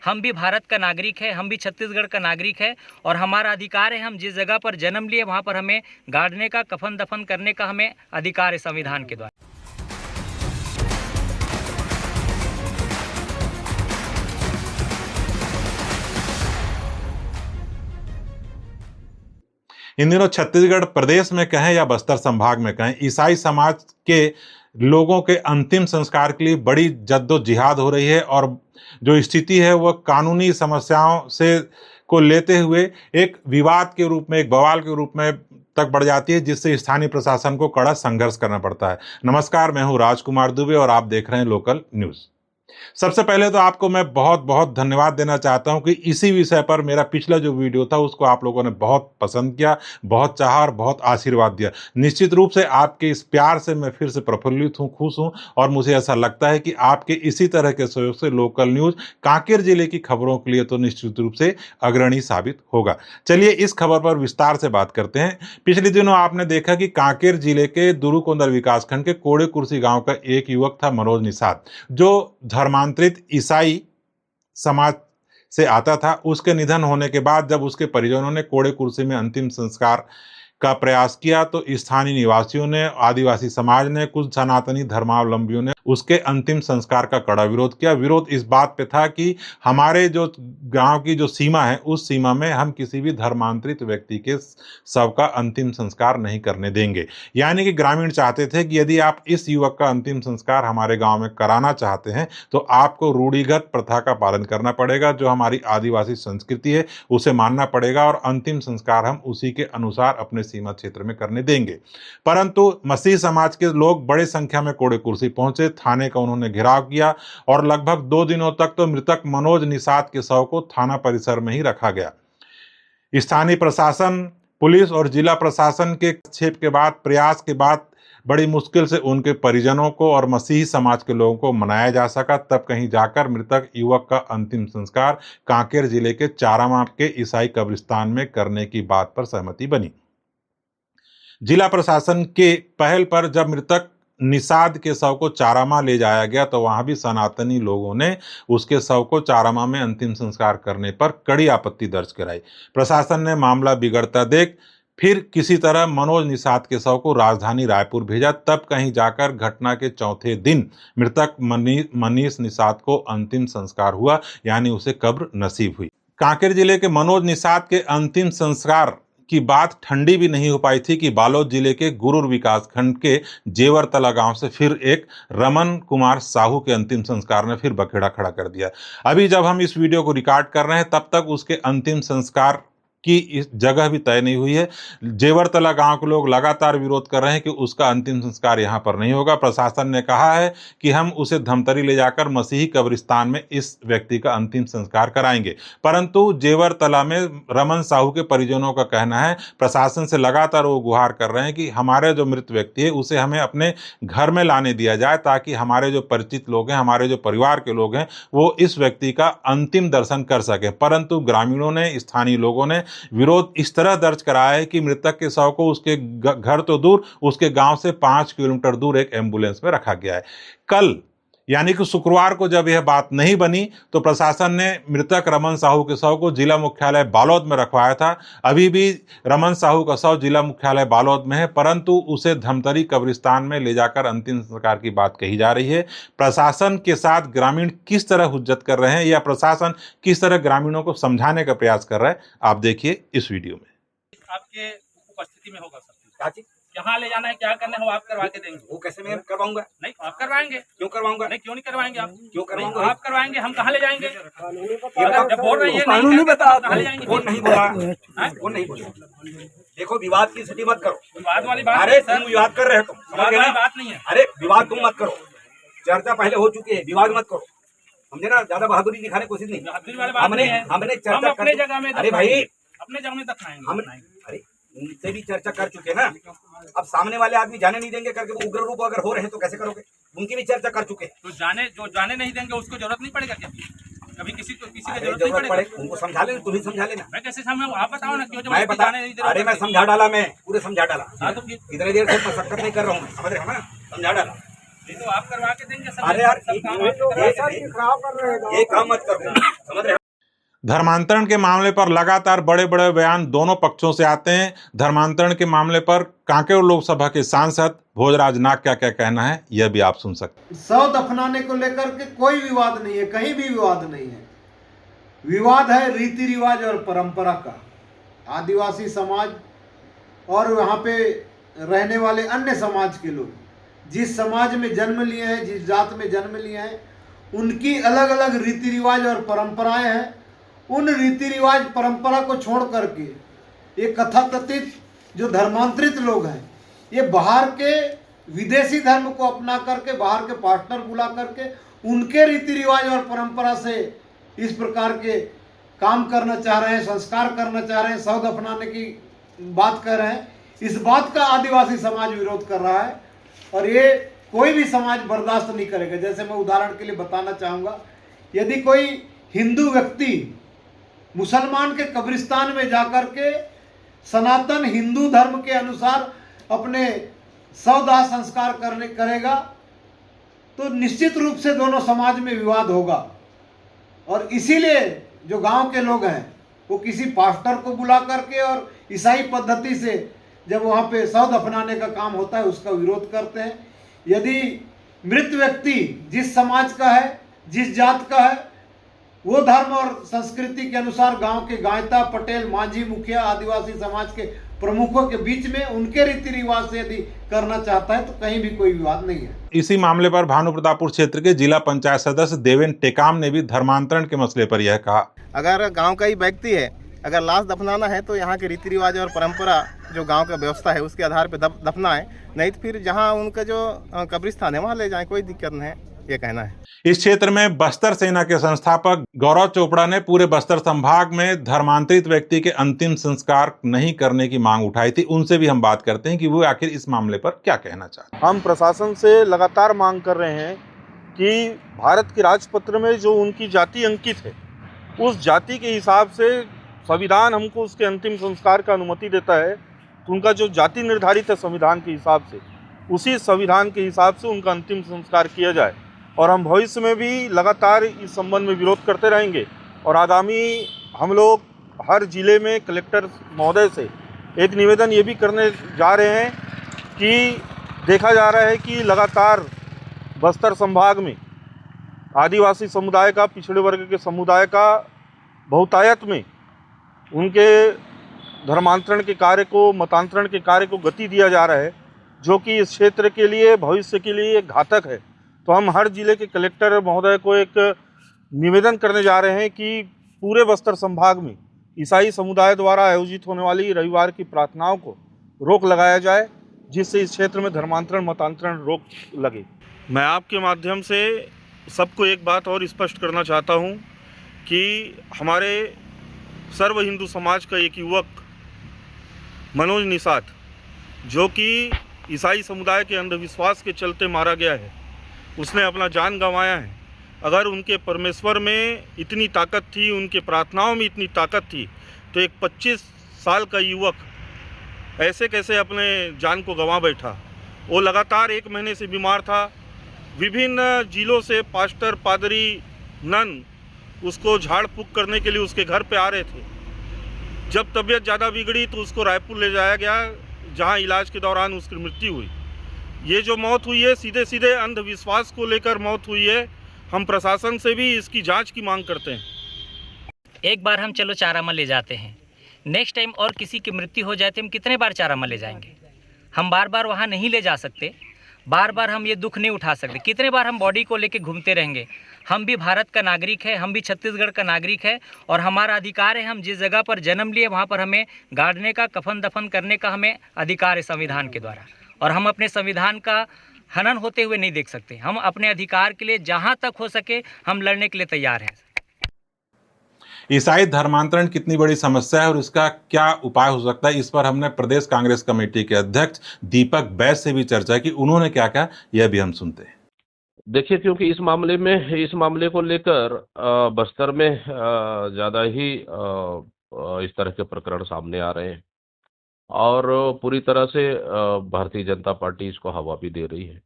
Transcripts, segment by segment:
हम भी भारत का नागरिक है, हम भी छत्तीसगढ़ का नागरिक है और हमारा अधिकार है। हम जिस जगह पर जन्म लिए वहाँ पर हमें गाड़ने का, कफन दफन करने का हमें अधिकार है संविधान के द्वारा। इन दिनों छत्तीसगढ़ प्रदेश में कहें या बस्तर संभाग में कहें, ईसाई समाज के लोगों के अंतिम संस्कार के लिए बड़ी जद्दोजहद हो रही है और जो स्थिति है वह कानूनी समस्याओं से को लेते हुए एक विवाद के रूप में, एक बवाल के रूप में तक बढ़ जाती है, जिससे स्थानीय प्रशासन को कड़ा संघर्ष करना पड़ता है। नमस्कार, मैं हूं राजकुमार दुबे और आप देख रहे हैं लोकल न्यूज। सबसे पहले तो आपको मैं बहुत बहुत धन्यवाद देना चाहता हूं कि इसी विषय पर मेरा पिछला जो वीडियो था उसको आप लोगों ने बहुत पसंद किया, बहुत चाहा और बहुत आशीर्वाद दिया। निश्चित रूप से आपके इस प्यार से मैं फिर से प्रफुल्लित हूं, खुश हूं और मुझे ऐसा लगता है कि आपके इसी तरह के सहयोग से लोकल न्यूज कांकेर जिले की खबरों के लिए तो निश्चित रूप से अग्रणी साबित होगा। चलिए इस खबर पर विस्तार से बात करते हैं। पिछले दिनों आपने देखा कि कांकेर जिले के दुरुकोंदर विकासखंड के कोड़े कुर्सी गांव का एक युवक था, मनोज निषाद, जो धर्मांतरित ईसाई समाज से आता था। उसके निधन होने के बाद जब उसके परिजनों ने कोड़े कुर्सी में अंतिम संस्कार का प्रयास किया तो स्थानीय निवासियों ने, आदिवासी समाज ने, कुछ सनातनी धर्मावलंबियों ने उसके अंतिम संस्कार का कड़ा विरोध किया। विरोध इस बात पे था कि हमारे जो गांव की जो सीमा है उस सीमा में हम किसी भी धर्मांतरित व्यक्ति के शव का अंतिम संस्कार नहीं करने देंगे। यानी कि ग्रामीण चाहते थे कि यदि आप इस युवक का अंतिम संस्कार हमारे गांव में कराना चाहते हैं तो आपको रूढ़िगत प्रथा का पालन करना पड़ेगा, जो हमारी आदिवासी संस्कृति है उसे मानना पड़ेगा और अंतिम संस्कार हम उसी के अनुसार अपने सीमा क्षेत्र में करने देंगे। परंतु मसीह समाज के लोग बड़े संख्या में कोड़े कुर्सी पहुंचे, थाने का उन्होंने घेराव किया और लगभग 2 दिनों तक तो मृतक मनोज निषाद के शव को थाना परिसर में ही रखा गया। स्थानीय प्रशासन, पुलिस और जिला प्रशासन के हस्तक्षेप के बाद, प्रयास के बाद बड़ी मुश्किल से उनके परिजनों को और मसीही समाज के लोगों को मनाया जा सका। तब कहीं जाकर मृतक युवक का अंतिम संस्कार कांकेर जिले के चारामा के ईसाई कब्रिस्तान में करने की बात पर सहमति बनी। जिला प्रशासन के पहल पर जब मृतक निषाद के शव को चारामा ले जाया गया तो वहां भी सनातनी लोगों ने उसके शव को चारामा में अंतिम संस्कार करने पर कड़ी आपत्ति दर्ज कराई। प्रशासन ने मामला बिगड़ता देख फिर किसी तरह मनोज निषाद के शव को राजधानी रायपुर भेजा। तब कहीं जाकर घटना के चौथे दिन मृतक मनीष निषाद को अंतिम संस्कार हुआ, यानी उसे कब्र नसीब हुई। कांकेर जिले के मनोज निषाद के अंतिम संस्कार की बात ठंडी भी नहीं हो पाई थी कि बालोद जिले के गुरूर विकासखंड के जेवरतला गांव से फिर एक रमन कुमार साहू के अंतिम संस्कार ने फिर बखेड़ा खड़ा कर दिया। अभी जब हम इस वीडियो को रिकॉर्ड कर रहे हैं तब तक उसके अंतिम संस्कार की इस जगह भी तय नहीं हुई है। जेवरतला गांव के लोग लगातार विरोध कर रहे हैं कि उसका अंतिम संस्कार यहां पर नहीं होगा। प्रशासन ने कहा है कि हम उसे धमतरी ले जाकर मसीही कब्रिस्तान में इस व्यक्ति का अंतिम संस्कार कराएंगे। परंतु जेवरतला में रमन साहू के परिजनों का कहना है, प्रशासन से लगातार वो गुहार कर रहे हैं कि हमारे जो मृत व्यक्ति है उसे हमें अपने घर में लाने दिया जाए, ताकि हमारे जो परिचित लोग हैं, हमारे जो परिवार के लोग हैं, वो इस व्यक्ति का अंतिम दर्शन कर सके। परंतु ग्रामीणों ने, स्थानीय लोगों ने विरोध इस तरह दर्ज कराया है कि मृतक के शव को उसके घर तो दूर, उसके गांव से 5 किलोमीटर दूर एक एम्बुलेंस में रखा गया है। कल यानी कि शुक्रवार को जब यह बात नहीं बनी तो प्रशासन ने मृतक रमन साहू के शव को जिला मुख्यालय बालोद में रखवाया था। अभी भी रमन साहू का शव जिला मुख्यालय बालोद में है, परंतु उसे धमतरी कब्रिस्तान में ले जाकर अंतिम संस्कार की बात कही जा रही है। प्रशासन के साथ ग्रामीण किस तरह हुज्जत कर रहे हैं या प्रशासन किस तरह ग्रामीणों को समझाने का प्रयास कर रहा है, आप देखिए इस वीडियो में। आपके उपस्थिति में होगा सब कुछ। कहाँ ले जाना है, क्या करना है, वो आप करवा के देंगे। वो कैसे मैं करवाऊंगा? नहीं, आप करवाएंगे। क्यों करवाऊंगा? नहीं, क्यों नहीं करवाएंगे आप? क्यों करवाऊंगा? आप करवाएंगे, हम कहाँ ले जाएंगे? जब बोल रही है कानून नहीं बता, कहाँ ले जाएंगे? कौन नहीं बोला? कौन नहीं बोला? देखो, विवाद की स्थिति मत करो। विवाद वाली बात अरे तुम विवाद कर रहे हो, विवाद वाली बात नहीं है। अरे विवाद तुम मत करो, चर्चा पहले हो चुकी है, विवाद मत करो। समझे ना? ज्यादा बहादुरी दिखाने की कोशिश नहीं। बहादुरी वाली बात नहीं है। हमने चर्चा अपने जगह में, अरे भाई अपने जगह में दफनाएंगे। हम अरे उनसे भी चर्चा कर चुके हैं ना। अब सामने वाले आदमी जाने नहीं देंगे करके वो उग्र रूप अगर हो रहे हैं तो कैसे करोगे? उनकी भी चर्चा कर चुके हैं। तो जो जाने नहीं देंगे उसको जरूरत नहीं पड़ेगा क्या? कभी किसी को जरूरत नहीं जरूरत पड़ेगी। पड़े उनको समझा लेना, तुम ही समझा लेना। मैं कैसे समझाऊं? आप बताओ ना, क्यों मैं बता, अरे मैं समझा डाला, मैं पूरे समझा डाला। हाँ, तो इतने देर से मशक्कत नहीं कर रहा हूँ, समझ रहे हो ना? समझा डाला। ये तो आप करवा के देंगे सब। अरे यार सब काम आप करवा के देंगे। ये काम मत करो, समझ रहे हो? धर्मांतरण के मामले पर लगातार बड़े बड़े बयान दोनों पक्षों से आते हैं। धर्मांतरण के मामले पर कांकेर लोकसभा के सांसद भोजराज नाग का क्या कहना है, यह भी आप सुन सकते हैं। शव दफनाने को लेकर के कोई विवाद नहीं है, कहीं भी विवाद नहीं है। विवाद है रीति रिवाज और परंपरा का। आदिवासी समाज और वहाँ पे रहने वाले अन्य समाज के लोग जिस समाज में जन्म लिए हैं, जिस जात में जन्म लिए हैं, उनकी अलग अलग रीति रिवाज और परंपराएं हैं। उन रीति रिवाज परंपरा को छोड़ करके ये कथाकथित जो धर्मांतरित लोग हैं, ये बाहर के विदेशी धर्म को अपना करके, बाहर के पार्टनर बुला करके उनके रीति रिवाज और परंपरा से इस प्रकार के काम करना चाह रहे हैं, संस्कार करना चाह रहे हैं, शव दफनाने की बात कर रहे हैं। इस बात का आदिवासी समाज विरोध कर रहा है और ये कोई भी समाज बर्दाश्त नहीं करेगा। जैसे मैं उदाहरण के लिए बताना चाहूँगा, यदि कोई हिंदू व्यक्ति मुसलमान के कब्रिस्तान में जाकर के सनातन हिंदू धर्म के अनुसार अपने शवदाह संस्कार करेगा तो निश्चित रूप से दोनों समाज में विवाद होगा। और इसीलिए जो गांव के लोग हैं वो किसी पास्टर को बुला करके और ईसाई पद्धति से जब वहाँ पे शव दफनाने का काम होता है उसका विरोध करते हैं। यदि मृत व्यक्ति जिस समाज का है, जिस जात का है, वो धर्म और संस्कृति के अनुसार गांव के गायता, पटेल, मांझी, मुखिया, आदिवासी समाज के प्रमुखों के बीच में उनके रीति रिवाज से यदि करना चाहता है तो कहीं भी कोई विवाद नहीं है। इसी मामले पर भानुप्रतापपुर क्षेत्र के जिला पंचायत सदस्य देवेन टेकाम ने भी धर्मांतरण के मसले पर यह कहा। अगर गांव का ही व्यक्ति है, अगर लाश दफनाना है तो यहाँ के रीति रिवाज और परंपरा जो गांव का व्यवस्था है उसके आधार पर दफना है, नहीं तो फिर जहाँ उनका जो कब्रिस्तान है वहाँ ले जाएं, कोई दिक्कत नहीं है, ये कहना है। इस क्षेत्र में बस्तर सेना के संस्थापक गौरव चोपड़ा ने पूरे बस्तर संभाग में धर्मांतरित व्यक्ति के अंतिम संस्कार नहीं करने की मांग उठाई थी। उनसे भी हम बात करते हैं कि वो आखिर इस मामले पर क्या कहना चाहते हैं। हम प्रशासन से लगातार मांग कर रहे हैं कि भारत के राजपत्र में जो उनकी जाति अंकित है उस जाति के हिसाब से संविधान हमको उसके अंतिम संस्कार का अनुमति देता है। तो उनका जो जाति निर्धारित है संविधान के हिसाब से, उसी संविधान के हिसाब से उनका अंतिम संस्कार किया जाए। और हम भविष्य में भी लगातार इस संबंध में विरोध करते रहेंगे। और आगामी हम लोग हर जिले में कलेक्टर महोदय से एक निवेदन ये भी करने जा रहे हैं कि देखा जा रहा है कि लगातार बस्तर संभाग में आदिवासी समुदाय का, पिछड़े वर्ग के समुदाय का बहुतायत में उनके धर्मांतरण के कार्य को, मतांतरण के कार्य को गति दिया जा रहा है, जो कि इस क्षेत्र के लिए, भविष्य के लिए घातक है। तो हम हर जिले के कलेक्टर महोदय को एक निवेदन करने जा रहे हैं कि पूरे बस्तर संभाग में ईसाई समुदाय द्वारा आयोजित होने वाली रविवार की प्रार्थनाओं को रोक लगाया जाए, जिससे इस क्षेत्र में धर्मांतरण, मतांतरण रोक लगे। मैं आपके माध्यम से सबको एक बात और स्पष्ट करना चाहता हूं कि हमारे सर्व हिंदू समाज का एक युवक मनोज निषाद, जो कि ईसाई समुदाय के अंधविश्वास के चलते मारा गया है, उसने अपना जान गंवाया है। अगर उनके परमेश्वर में इतनी ताकत थी, उनके प्रार्थनाओं में इतनी ताकत थी, तो एक 25 साल का युवक ऐसे कैसे अपने जान को गंवा बैठा। वो लगातार 1 महीने से बीमार था। विभिन्न जिलों से पास्टर, पादरी, नन उसको झाड़ फूक करने के लिए उसके घर पे आ रहे थे। जब तबीयत ज़्यादा बिगड़ी तो उसको रायपुर ले जाया गया, जहां इलाज के दौरान उसकी मृत्यु हुई। ये जो मौत हुई है, सीधे सीधे अंधविश्वास को लेकर मौत हुई है। हम प्रशासन से भी इसकी जांच की मांग करते हैं। एक बार हम चलो चारामा ले जाते हैं, नेक्स्ट टाइम और किसी की मृत्यु हो जाए तो हम कितने बार चारामा ले जाएंगे? हम बार बार वहाँ नहीं ले जा सकते, बार बार हम ये दुख नहीं उठा सकते। कितने बार हम बॉडी को लेके घूमते रहेंगे? हम भी भारत का नागरिक है, हम भी छत्तीसगढ़ का नागरिक है और हमारा अधिकार है। हम जिस जगह पर जन्म लिए वहाँ पर हमें गाड़ने का, कफन दफन करने का हमें अधिकार है संविधान के द्वारा। और हम अपने संविधान का हनन होते हुए नहीं देख सकते। हम अपने अधिकार के लिए जहाँ तक हो सके हम लड़ने के लिए तैयार हैं। ईसाई धर्मांतरण कितनी बड़ी समस्या है और इसका क्या उपाय हो सकता है, इस पर हमने प्रदेश कांग्रेस कमेटी के अध्यक्ष दीपक बैस से भी चर्चा की। उन्होंने क्या कहा, यह भी हम सुनते हैं। देखिए, क्योंकि इस मामले को लेकर बस्तर में ज़्यादा ही इस तरह के प्रकरण सामने आ रहे हैं और पूरी तरह से भारतीय जनता पार्टी इसको हवा भी दे रही है।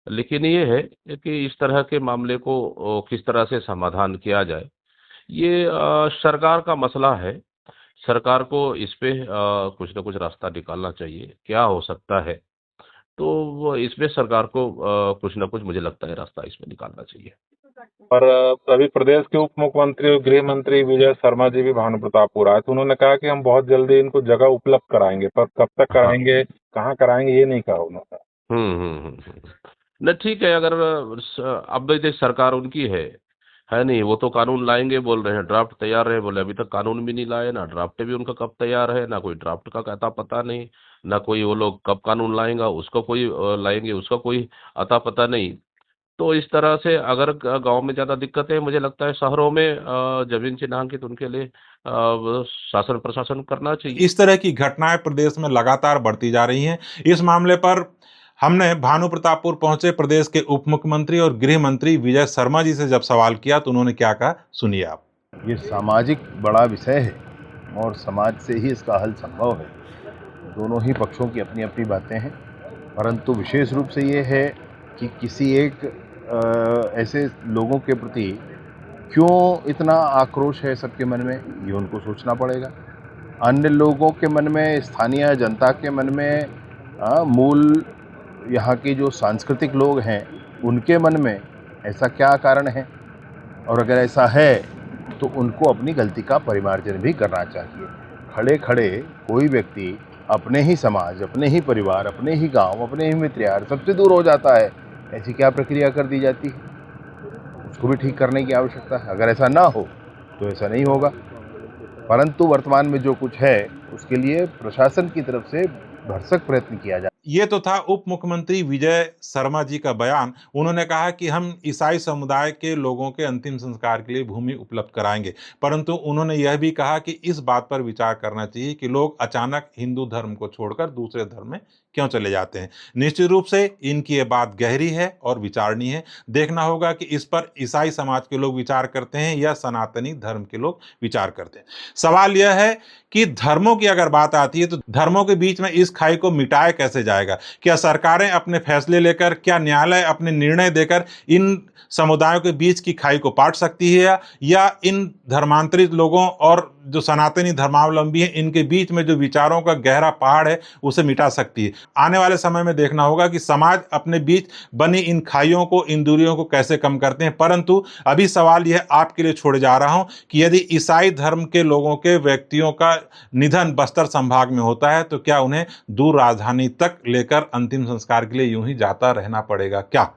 लेकिन ये है कि इस तरह के मामले को किस तरह से समाधान किया जाए, ये सरकार का मसला है। सरकार को इस पे कुछ न कुछ रास्ता निकालना चाहिए। क्या हो सकता है, तो वो इसमें सरकार को कुछ न कुछ, मुझे लगता है, रास्ता इसमें निकालना चाहिए। और अभी प्रदेश के उप मुख्यमंत्री और गृह मंत्री विजय शर्मा जी भी भानु प्रतापपुर आए, तो उन्होंने कहा कि हम बहुत जल्दी इनको जगह उपलब्ध कराएंगे, पर कब तक कराएंगे, कहाँ कराएंगे, ये नहीं कहा उन्होंने। नहीं, ठीक है। अगर अब देखिए, सरकार उनकी है नहीं, वो तो कानून लाएंगे बोल रहे हैं, ड्राफ्ट तैयार है बोले, अभी तक कानून भी नहीं लाए, ना ड्राफ्ट भी उनका कब तैयार है, ना कोई ड्राफ्ट का अता पता नहीं, ना कोई वो लोग कब कानून लाएंगा उसका कोई लाएंगे उसका कोई अता पता नहीं। तो इस तरह से अगर गांव में ज़्यादा दिक्कत है, मुझे लगता है शहरों में जमीन चिन्हांकित उनके लिए शासन प्रशासन करना चाहिए। इस तरह की घटनाएं प्रदेश में लगातार बढ़ती जा रही हैं। इस मामले पर हमने भानु प्रतापपुर पहुंचे प्रदेश के उप मुख्यमंत्री और गृह मंत्री विजय शर्मा जी से जब सवाल किया तो उन्होंने क्या कहा, सुनिए आप। ये सामाजिक बड़ा विषय है और समाज से ही इसका हल संभव है। दोनों ही पक्षों की अपनी अपनी बातें हैं, परंतु विशेष रूप से ये है कि किसी एक ऐसे लोगों के प्रति क्यों इतना आक्रोश है सबके मन में, ये उनको सोचना पड़ेगा। अन्य लोगों के मन में, स्थानीय जनता के मन में, मूल यहाँ के जो सांस्कृतिक लोग हैं उनके मन में ऐसा क्या कारण है, और अगर ऐसा है तो उनको अपनी गलती का परिमार्जन भी करना चाहिए। खड़े खड़े कोई व्यक्ति अपने ही समाज, अपने ही परिवार, अपने ही गांव, अपने ही मित्र यार सबसे दूर हो जाता है, ऐसी क्या प्रक्रिया कर दी जाती है? उसको भी ठीक करने की आवश्यकता है। अगर ऐसा ना हो तो ऐसा नहीं होगा, परंतु वर्तमान में जो कुछ है उसके लिए प्रशासन की तरफ से भरसक प्रयत्न किया जाए। ये तो था उप मुख्यमंत्री विजय शर्मा जी का बयान। उन्होंने कहा कि हम ईसाई समुदाय के लोगों के अंतिम संस्कार के लिए भूमि उपलब्ध कराएंगे, परंतु उन्होंने यह भी कहा कि इस बात पर विचार करना चाहिए कि लोग अचानक हिंदू धर्म को छोड़कर दूसरे धर्म में क्यों चले जाते हैं। निश्चित रूप से इनकी ये बात गहरी है और विचारणीय है। देखना होगा कि इस पर ईसाई समाज के लोग विचार करते हैं या सनातनी धर्म के लोग विचार करते हैं। सवाल यह है कि धर्मों की अगर बात आती है तो धर्मों के बीच में इस खाई को मिटाया कैसे जाएगा? क्या सरकारें अपने फैसले लेकर, क्या न्यायालय अपने निर्णय देकर इन समुदायों के बीच की खाई को पाट सकती है, या इन धर्मांतरित लोगों और जो सनातनी धर्मावलंबी हैं इनके बीच में जो विचारों का गहरा पहाड़ है उसे मिटा सकती है? आने वाले समय में देखना होगा कि समाज अपने बीच बनी इन खाइयों को, इन दूरियों को कैसे कम करते हैं। परंतु अभी सवाल यह आपके लिए छोड़े जा रहा हूं कि यदि ईसाई धर्म के लोगों के व्यक्तियों का निधन बस्तर संभाग में होता है तो क्या उन्हें दूर राजधानी तक लेकर अंतिम संस्कार के लिए यूं ही जाता रहना पड़ेगा क्या?